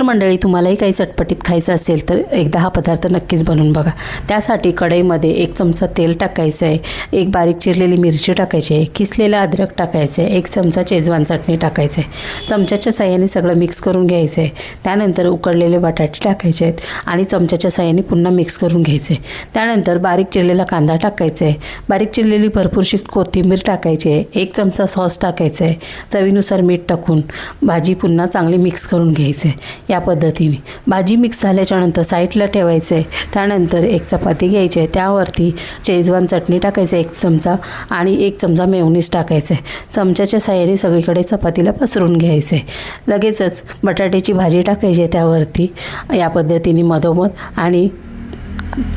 तर मंडळी, तुम्हालाही काही चटपटीत खायचं असेल तर एकदा हा पदार्थ नक्कीच बनवून बघा। त्यासाठी कढईमध्ये 1 चमचा तेल टाकायचं आहे, 1 बारीक चिरलेली मिरची टाकायची आहे, किसलेलं अद्रक टाकायचं आहे, 1 चमचा शेजवान चटणी टाकायचं आहे। चमच्याच्या साहाय्याने सगळं मिक्स करून घ्यायचं आहे। त्यानंतर उकडलेले बटाटे टाकायचे आहेत आणि चमच्याच्या साहाय्याने पुन्हा मिक्स करून घ्यायचे। त्यानंतर बारीक चिरलेला कांदा टाकायचा आहे, बारीक चिरलेली भरपूरशी कोथिंबीर टाकायची आहे, 1 चमचा सॉस टाकायचा आहे, चवीनुसार मीठ टाकून भाजी पुन्हा चांगली मिक्स करून घ्यायचं आहे। या पद्धतीने भाजी मिक्स झाल्याच्यानंतर साईडला ठेवायचं आहे। त्यानंतर 1 चपाती घ्यायची आहे, त्यावरती शेजवान चटणी टाकायचं 1 चमचा आणि 1 चमचा मेयोनीज टाकायचं आहे। चमच्याच्या साहाय्याने सगळीकडे चपातीला पसरून घ्यायचं आहे। लगेचच बटाट्याची भाजी टाकायची आहे त्यावरती या पद्धतीने मधोमध आणि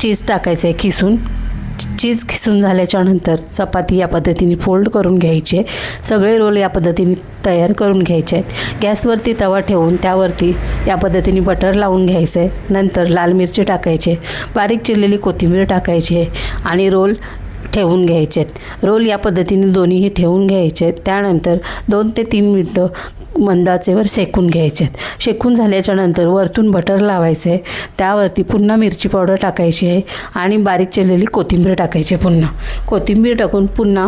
चीज टाकायचं आहे खिसून। चीज खिसून झाल्याच्यानंतर चपाती या पद्धतीने फोल्ड करून घ्यायचे। सगळे रोल या पद्धतीने तयार करून घ्यायचे आहेत। गॅसवरती तवा ठेवून त्यावरती या पद्धतीने बटर लावून घ्यायचं आहे। नंतर लाल मिरची टाकायचे, बारीक चिरलेली कोथिंबीर टाकायची आणि रोल ठेवून घ्यायचे आहेत। रोल या पद्धतीने दोन्हीही ठेवून घ्यायचे आहेत। त्यानंतर 2 ते 3 मिनटं मंद आचेवर शेकून घ्यायचे आहेत। शेकून झाल्याच्यानंतर वरतून बटर लावायचं आहे, त्यावरती पुन्हा मिरची पावडर टाकायची आहे आणि बारीक चिरलेली कोथिंबीर टाकायची। पुन्हा कोथिंबीर टाकून पुन्हा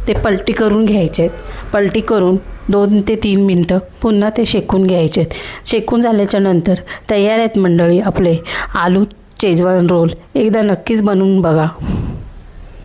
ते पलटी करून घ्यायचे आहेत। पलटी करून 2 ते 3 मिनटं पुन्हा ते शेकून घ्यायचे आहेत। शेकून झाल्याच्यानंतर तयार आहेत मंडळी आपले आलू शेजवान रोल। एकदा नक्कीच बनवून बघा।